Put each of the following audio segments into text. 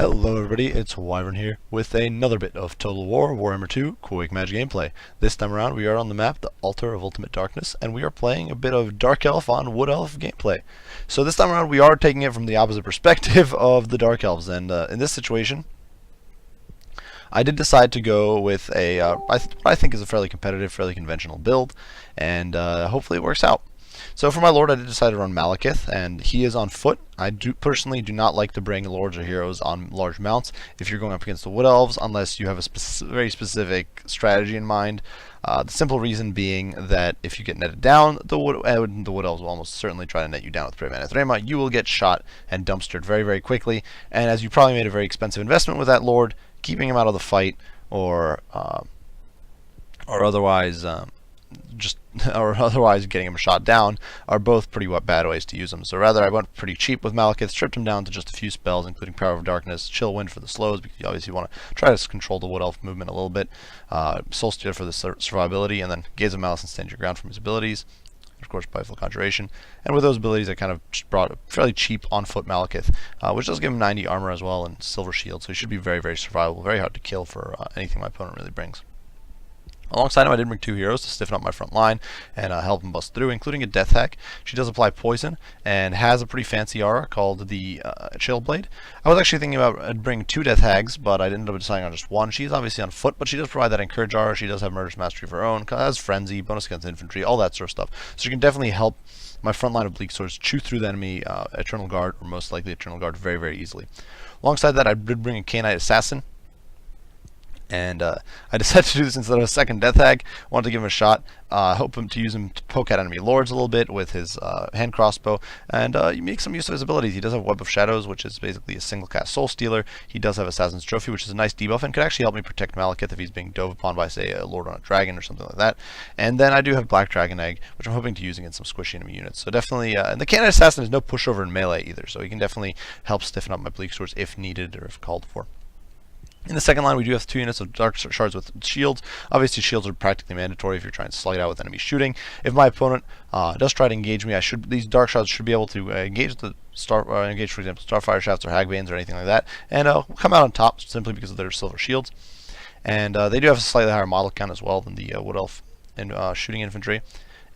Hello everybody, it's Wyvern here with another bit of Total War Warhammer 2 Quick Magic gameplay. This time around we are on the map, the Altar of Ultimate Darkness, and we are playing a bit of Dark Elf on Wood Elf gameplay. So this time around we are taking it from the opposite perspective of the Dark Elves, and in this situation I did decide to go with what I think is a fairly competitive, fairly conventional build, and hopefully it works out. So for my lord, I did decide to run Malekith, and he is on foot. I personally do not like to bring lords or heroes on large mounts if you're going up against the Wood Elves, unless you have a very specific strategy in mind. The simple reason being that if you get netted down, the Wood Elves will almost certainly try to net you down with Brave Anathema. You will get shot and dumpstered very, very quickly, and as you probably made a very expensive investment with that lord, keeping him out of the fight or otherwise otherwise getting him shot down are both pretty bad ways to use them. So rather I went pretty cheap with Malekith, stripped him down to just a few spells, including Power of Darkness, Chill Wind for the slows, because you obviously want to try to control the Wood Elf movement a little bit, Soul Stealer for the survivability, and then Gaze of Malice and Stand Your Ground from his abilities, of course Bifle Conjuration. And with those abilities I kind of just brought a fairly cheap on-foot Malekith, which does give him 90 armor as well and Silver Shield, so he should be very, very survivable, very hard to kill for anything my opponent really brings. Alongside him, I did bring two heroes to stiffen up my front line and help him bust through, including a Death Hack. She does apply poison and has a pretty fancy aura called the Chill Blade. I was actually thinking about bringing two Death Hags, but I ended up deciding on just one. She's obviously on foot, but she does provide that Encourage aura. She does have Murderous Mastery of her own, has Frenzy, bonus against infantry, all that sort of stuff. So she can definitely help my front line of Bleak Swords chew through the enemy Eternal Guard, or most likely Eternal Guard, very, very easily. Alongside that, I did bring a Knight Assassin. And I decided to do this instead of a second Death Hag. Wanted to give him a shot. Hope him to use him to poke at enemy lords a little bit with his hand crossbow, and you make some use of his abilities. He does have Web of Shadows, which is basically a single cast Soul Stealer. He does have Assassin's Trophy, which is a nice debuff and could actually help me protect Malekith if he's being dove upon by, say, a lord on a dragon or something like that. And then I do have Black Dragon Egg, which I'm hoping to use against some squishy enemy units. So definitely, and the Knight Assassin is no pushover in melee either, so he can definitely help stiffen up my Bleak Swords if needed or if called for. In the second line, we do have 2 units of Dark Shards with shields. Obviously, shields are practically mandatory if you're trying to slug it out with enemy shooting. If my opponent does try to engage me, these Dark Shards should be able to engage for example, Starfire Shafts or Hagbanes or anything like that, and come out on top simply because of their silver shields. And they do have a slightly higher model count as well than the Wood Elf and shooting infantry.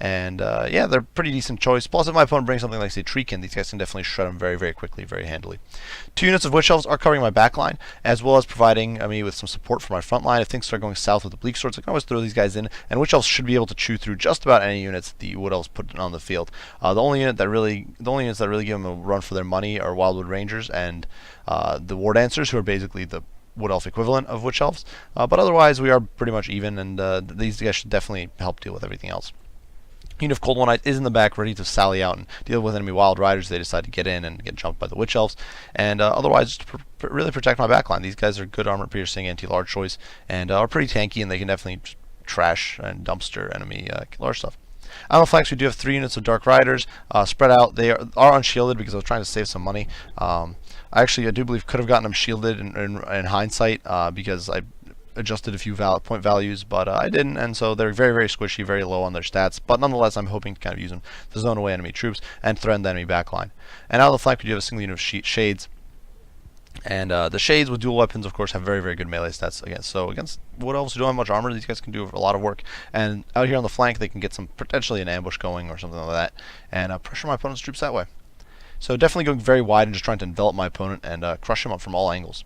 And yeah, they're a pretty decent choice. Plus, if my opponent brings something like, say, Treekin, these guys can definitely shred them very, very quickly, very handily. 2 units of Witch Elves are covering my back line, as well as providing me with some support for my front line. If things start going south with the Bleak Swords, I can always throw these guys in, and Witch Elves should be able to chew through just about any units the Wood Elves put on the field. The only units that really give them a run for their money are Wildwood Rangers and the War Dancers, who are basically the Wood Elf equivalent of Witch Elves. But otherwise, we are pretty much even, and these guys should definitely help deal with everything else. Unit of Cold One Knight is in the back, ready to sally out and deal with enemy Wild Riders. They decide to get in and get jumped by the Witch Elves, and otherwise just to really protect my backline. These guys are good armor piercing, anti-large choice, and are pretty tanky, and they can definitely trash and dumpster enemy large stuff. On the flanks, we do have 3 units of Dark Riders spread out. They are unshielded because I was trying to save some money. I do believe could have gotten them shielded in hindsight because I adjusted a few point values, but I didn't, and so they're very, very squishy, very low on their stats, but nonetheless I'm hoping to kind of use them to zone away enemy troops and threaten the enemy backline. And out of the flank we do have a single unit of Shades, and the Shades with dual weapons of course have very, very good melee stats against Wood Elves who don't have much armor. These guys can do a lot of work, and out here on the flank they can get potentially an ambush going or something like that, and pressure my opponent's troops that way. So definitely going very wide and just trying to envelop my opponent and crush him up from all angles.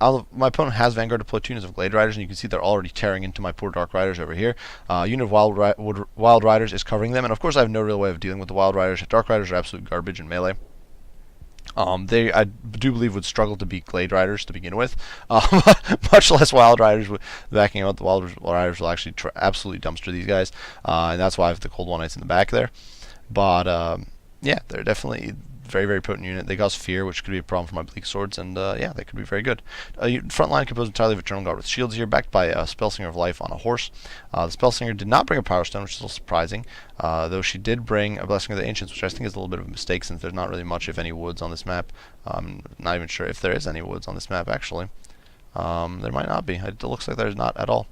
My opponent has Vanguard deployed 2 units of Glade Riders, and you can see they're already tearing into my poor Dark Riders over here. Unit of Wild Riders is covering them, and of course I have no real way of dealing with the Wild Riders. Dark Riders are absolute garbage in melee. They, I do believe, would struggle to beat Glade Riders to begin with, much less Wild Riders. Backing out the Wild Riders will actually absolutely dumpster these guys, and that's why I have the Cold One Knights in the back there. But yeah, they're definitely very, very potent unit. They cause fear, which could be a problem for my Bleak Swords, and yeah, they could be very good. Front line composed entirely of Eternal Guard with shields here, backed by a Spellsinger of Life on a horse. The Spellsinger did not bring a Power Stone, which is a little surprising, though she did bring a Blessing of the Ancients, which I think is a little bit of a mistake since there's not really much, if any, woods on this map. I'm not even sure if there is any woods on this map, actually. There might not be. It looks like there's not at all.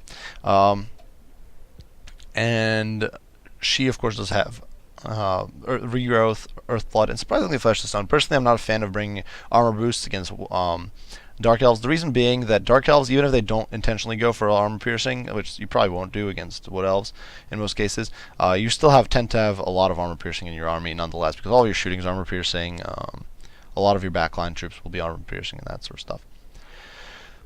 And she, of course, does have regrowth, earth blood, and surprisingly flesh to stone. Personally, I'm not a fan of bringing armor boosts against Dark Elves. The reason being that Dark Elves, even if they don't intentionally go for armor piercing, which you probably won't do against Wood Elves in most cases, you still tend to have a lot of armor piercing in your army nonetheless, because all your shooting is armor piercing. A lot of your backline troops will be armor piercing and that sort of stuff.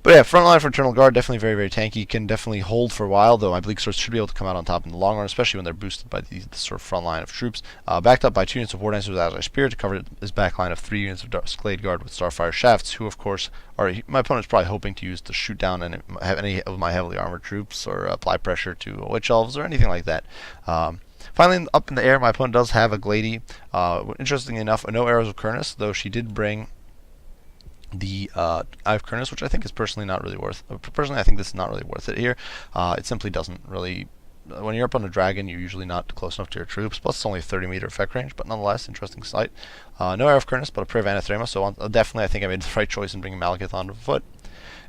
But yeah, front line for Eternal Guard, definitely very, very tanky. Can definitely hold for a while, though my Bleak Swords should be able to come out on top in the long run, especially when they're boosted by the sort of front line of troops. Backed up by 2 units of War Dancers with Azure Spear to cover his back line of 3 units of Glade Guard with Starfire Shafts, who, of course, my opponent's probably hoping to use to shoot down any of my heavily armored troops or apply pressure to Witch Elves or anything like that. Finally, up in the air, my opponent does have a Glady. Interestingly enough, no arrows of Kurnus, though she did bring the Eye of Kurnus, which I think is personally not really worth. Personally, I think this is not really worth it here. It simply doesn't really. When you're up on a dragon, you're usually not close enough to your troops. Plus, it's only a 30-meter effect range, but nonetheless, interesting sight. No Eye of Kurnus, but a prayer of Anathema. So definitely, I think I made the right choice in bringing Malekith on foot.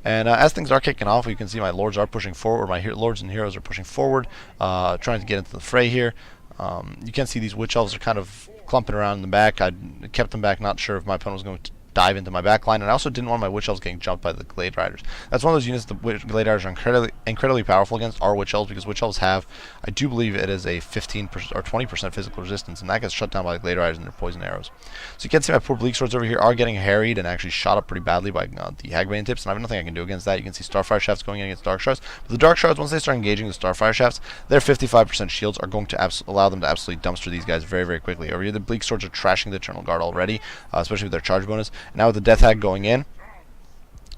And as things are kicking off, you can see my lords are pushing forward. My lords and heroes are pushing forward, trying to get into the fray here. You can see these Witch Elves are kind of clumping around in the back. I kept them back, not sure if my opponent was going to dive into my backline, and I also didn't want my Witch Elves getting jumped by the Glade Riders. That's one of those units the Glade Riders are incredibly powerful against, are Witch Elves, because Witch Elves have, I do believe it is a 15% or 20% physical resistance, and that gets shut down by the Glade Riders and their poison arrows. So you can see my poor Bleak Swords over here are getting harried and actually shot up pretty badly by the Hagbane tips, and I have nothing I can do against that. You can see Starfire Shafts going in against Dark Shards, but the Dark Shards, once they start engaging the Starfire Shafts, their 55% shields are going to allow them to absolutely dumpster these guys very, very quickly. Over here, the Bleak Swords are trashing the Eternal Guard already, especially with their charge bonus. And now with the Death Hag going in,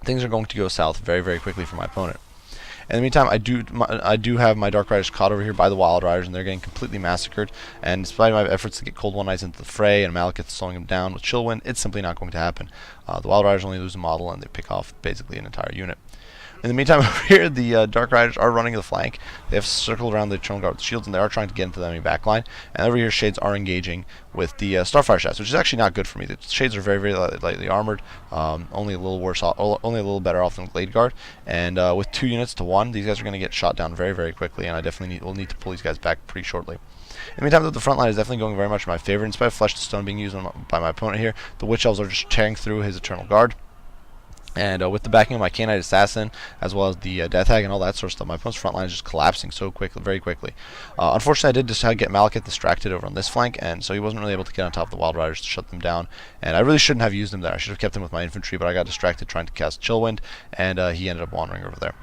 things are going to go south very, very quickly for my opponent. In the meantime, I do have my Dark Riders caught over here by the Wild Riders, and they're getting completely massacred. And despite my efforts to get Cold One Knights into the fray and Malekith slowing them down with Chillwind, it's simply not going to happen. The Wild Riders only lose a model, and they pick off basically an entire unit. In the meantime, over here, the Dark Riders are running the flank. They have circled around the Eternal Guard with shields, and they are trying to get into the enemy backline. And over here, Shades are engaging with the Starfire Shafts, which is actually not good for me. The Shades are very, very lightly armored, only a little only a little better off than Glade Guard. And with 2 units to 1, these guys are going to get shot down very, very quickly, and I definitely will need to pull these guys back pretty shortly. In the meantime, the front line is definitely going very much in my favor. In spite of Flesh to Stone being used by my opponent here, the Witch Elves are just tearing through his Eternal Guard. And with the backing of my Canine Assassin, as well as the Death Hag and all that sort of stuff, my opponent's front line is just collapsing so quickly, very quickly. Unfortunately, I did just get Malekith distracted over on this flank, and so he wasn't really able to get on top of the Wild Riders to shut them down. And I really shouldn't have used him there. I should have kept him with my infantry, but I got distracted trying to cast Chillwind, and he ended up wandering over there.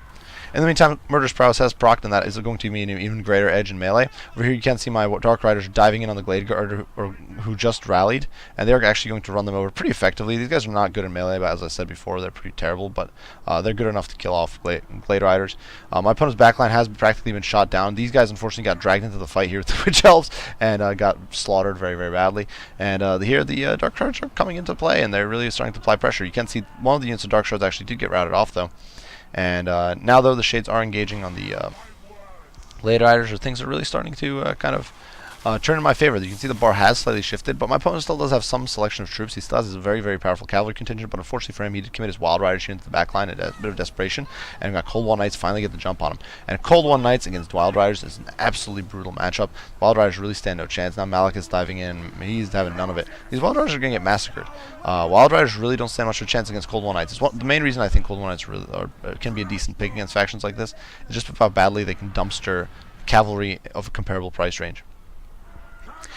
In the meantime, Murderous Prowess has procced, and that is going to mean an even greater edge in melee. Over here, you can see my Dark Riders diving in on the Glade Guard, who just rallied, and they're actually going to run them over pretty effectively. These guys are not good in melee, but as I said before, they're pretty terrible, but they're good enough to kill off Glade Riders. My opponent's backline has practically been shot down. These guys, unfortunately, got dragged into the fight here with the Witch Elves, and got slaughtered very, very badly. And here, the Dark Shards are coming into play, and they're really starting to apply pressure. You can see one of the units of Dark Shards actually did get routed off, though. And now, though, the Shades are engaging on the Glade Riders, things are really starting to kind of turn in my favor. You can see the bar has slightly shifted, but my opponent still does have some selection of troops. He still has his very, very powerful cavalry contingent, but unfortunately for him, he did commit his Wild Riders into the back line at a bit of desperation, and got Cold One Knights finally get the jump on him. And Cold One Knights against Wild Riders is an absolutely brutal matchup. Wild Riders really stand no chance. Now Malekith's diving in. He's having none of it. These Wild Riders are going to get massacred. Wild Riders really don't stand much of a chance against Cold One Knights. It's the main reason I think Cold One Knights really can be a decent pick against factions like this is just how badly they can dumpster cavalry of a comparable price range.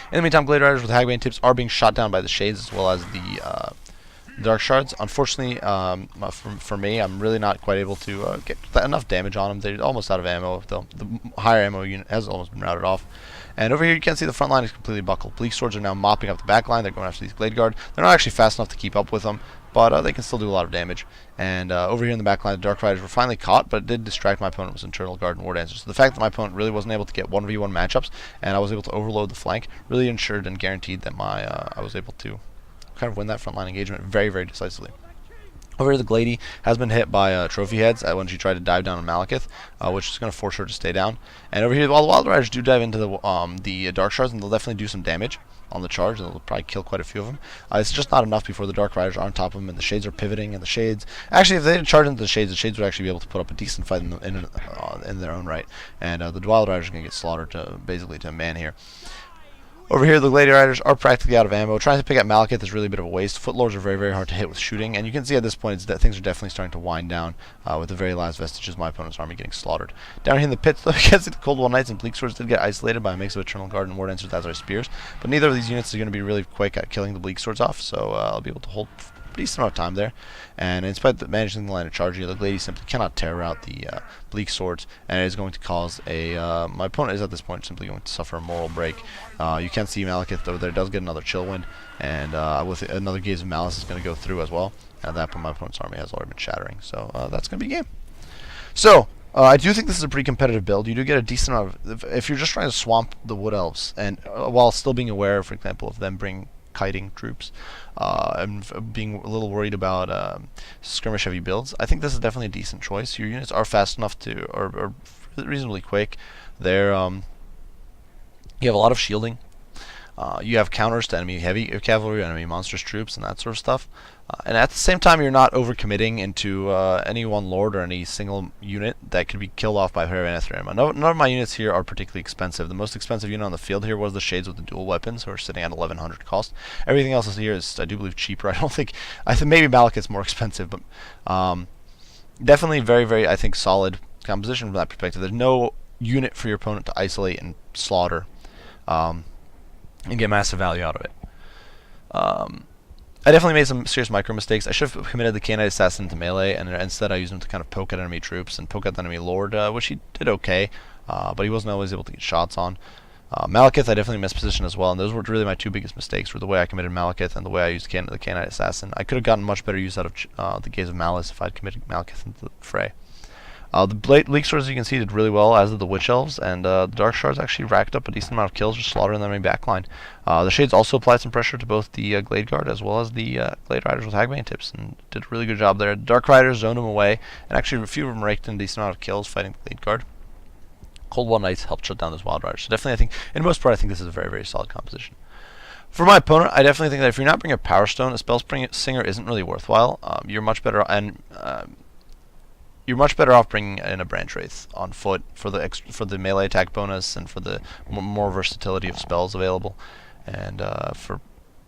In the meantime, Glade Riders with Hagbane tips are being shot down by the Shades as well as the Dark Shards. Unfortunately, for me, I'm really not quite able to get enough damage on them. They're almost out of ammo. The higher ammo unit has almost been routed off. And over here, you can see the front line is completely buckled. Bleak Swords are now mopping up the back line. They're going after these Glade Guard. They're not actually fast enough to keep up with them, but they can still do a lot of damage. And over here in the back line, the Dark Riders were finally caught, but it did distract my opponent with Eternal Guard and War Dancers. So the fact that my opponent really wasn't able to get 1v1 matchups, and I was able to overload the flank, really ensured and guaranteed that I was able to kind of win that frontline engagement very, very decisively. Over here, the Glady has been hit by Trophy Heads when she tried to dive down on Malekith, which is going to force her to stay down. And over here, while the Wild Riders do dive into the Dark Shards, and they'll definitely do some damage on the charge, and they'll probably kill quite a few of them. It's just not enough before the Dark Riders are on top of them, and the Shades are pivoting, and the Shades... Actually, if they didn't charge into the Shades would actually be able to put up a decent fight in their own right. And the Wild Riders are going to get slaughtered basically to a man here. Over here, the Gladiator Riders are practically out of ammo. Trying to pick at Malekith is really a bit of a waste. Footlords are very, very hard to hit with shooting, and you can see at this point that things are definitely starting to wind down with the very last vestiges of my opponent's army getting slaughtered. Down here in the pits, though, you can see the Cold Wall Knights and Bleak Swords did get isolated by a mix of Eternal Guard and War Dancers as our spears, but neither of these units is going to be really quick at killing the Bleak Swords off, so I'll be able to hold a decent amount of time there. And in spite of managing the line of charge here, the Glady simply cannot tear out the Bleak Swords, and it is going to cause a... my opponent is at this point simply going to suffer a moral break. You can see Malekith over there does get another Chill Wind, and with another Gaze of Malice is going to go through as well. At that point, my opponent's army has already been shattering, so that's going to be game. So, I do think this is a pretty competitive build. You do get a decent amount of... If you're just trying to swamp the Wood Elves, and while still being aware, for example, of them bringing kiting troops, and being a little worried about skirmish heavy builds, I think this is definitely a decent choice. Your units are fast enough to, or reasonably quick. They're you have a lot of shielding. You have counters to enemy heavy cavalry, enemy monstrous troops, and that sort of stuff. And at the same time, you're not overcommitting into any one lord or any single unit that could be killed off by Paravan. None of my units here are particularly expensive. The most expensive unit on the field here was the Shades with the dual weapons, who are sitting at 1100 cost. Everything else here is, I do believe, cheaper. I think maybe Malekith's more expensive, but definitely very, very, I think, solid composition from that perspective. There's no unit for your opponent to isolate and slaughter and get massive value out of it. I definitely made some serious micro mistakes. I should have committed the Canine Assassin to melee, and instead I used him to kind of poke at enemy troops and poke at the enemy lord, which he did okay, but he wasn't always able to get shots on. Malekith I definitely mispositioned as well, and those were really my two biggest mistakes, were the way I committed Malekith and the way I used the Canine Assassin. I could have gotten much better use out of the Gaze of Malice if I'd committed Malekith into the fray. The Bleak Swords, as you can see, did really well, as did the Witch Elves, and the Dark Shards actually racked up a decent amount of kills, just slaughtering the enemy backline. The Shades also applied some pressure to both the Glade Guard as well as the Glade Riders with Hagbane tips, and did a really good job there. Dark Riders zoned them away, and actually a few of them raked in a decent amount of kills fighting the Glade Guard. Cold Wall Knights helped shut down those Wild Riders, so definitely I think, in most part, I think this is a very, very solid composition. For my opponent, I definitely think that if you're not bringing a Power Stone, a Spell Singer isn't really worthwhile. You're much better, and you're much better off bringing in a Branch Wraith on foot for the melee attack bonus and for the more versatility of spells available, and for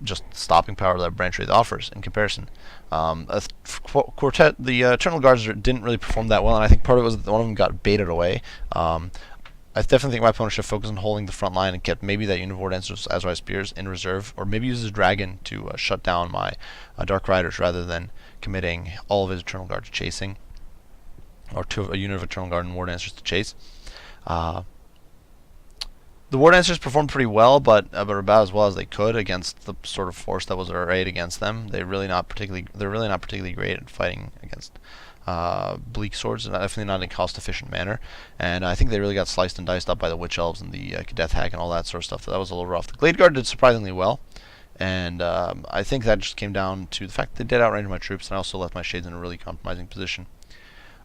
just stopping power that Branch Wraith offers in comparison. Quartet, the Eternal Guards didn't really perform that well, and I think part of it was that one of them got baited away. I definitely think my opponent should focus on holding the front line and kept maybe that unit of War Dancers as my spears in reserve, or maybe use his dragon to shut down my Dark Riders rather than committing all of his Eternal Guard to chasing, or to a unit of Eternal Guard and War Dancers to chase. The War Dancers performed pretty well, but about as well as they could against the sort of force that was arrayed against them. They're really not particularly great at fighting against Bleak Swords, and definitely not in a cost-efficient manner. And I think they really got sliced and diced up by the Witch Elves and the Death Hag and all that sort of stuff. So that was a little rough. The Glade Guard did surprisingly well, and I think that just came down to the fact that they did outrange my troops, and I also left my Shades in a really compromising position.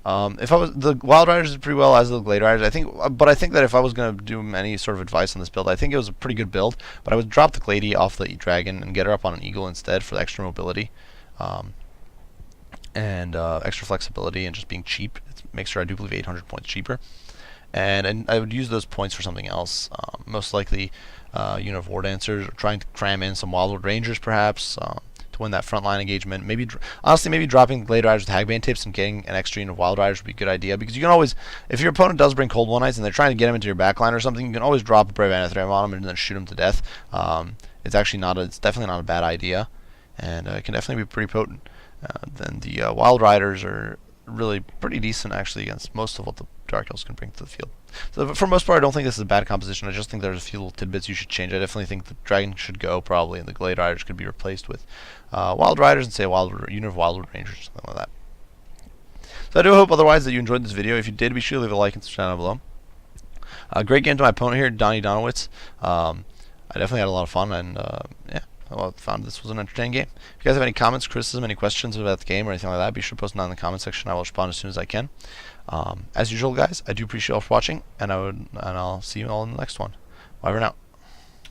If I was, the Wild Riders did pretty well, as the Glade Riders, I think, but I think that if I was going to do any sort of advice on this build, I think it was a pretty good build, but I would drop the Glady off the Dragon and get her up on an Eagle instead for the extra mobility, and extra flexibility, and just being cheap. It makes her, I do believe, 800 points cheaper, and I would use those points for something else, most likely unit of War Dancers, or trying to cram in some Wildwood Rangers perhaps, to win that frontline engagement. Maybe, honestly, maybe dropping the Glade Riders with Hagbane tips and getting an extra unit of Wild Riders would be a good idea, because you can always, if your opponent does bring Cold Wall Knights and they're trying to get him into your backline or something, you can always drop a Brave Anathrem on them and then shoot him to death. It's definitely not a bad idea, and it can definitely be pretty potent. Then the Wild Riders are really pretty decent actually against most of what the Dark Elves can bring to the field. So for the most part, I don't think this is a bad composition. I just think there's a few little tidbits you should change. I definitely think the Dragon should go probably, and the Glade Riders could be replaced with Wild Riders, and say a unit of Wildwood Rangers or something like that. So I do hope otherwise that you enjoyed this video. If you did, be sure to leave a like and subscribe down below. Great game to my opponent here, Donnie Donowitz. I definitely had a lot of fun, and yeah, I found this was an entertaining game. If you guys have any comments, criticism, any questions about the game or anything like that, be sure to post them down in the comment section. I will respond as soon as I can. As usual, guys, I do appreciate you all for watching, and I'll see you all in the next one. Bye for now.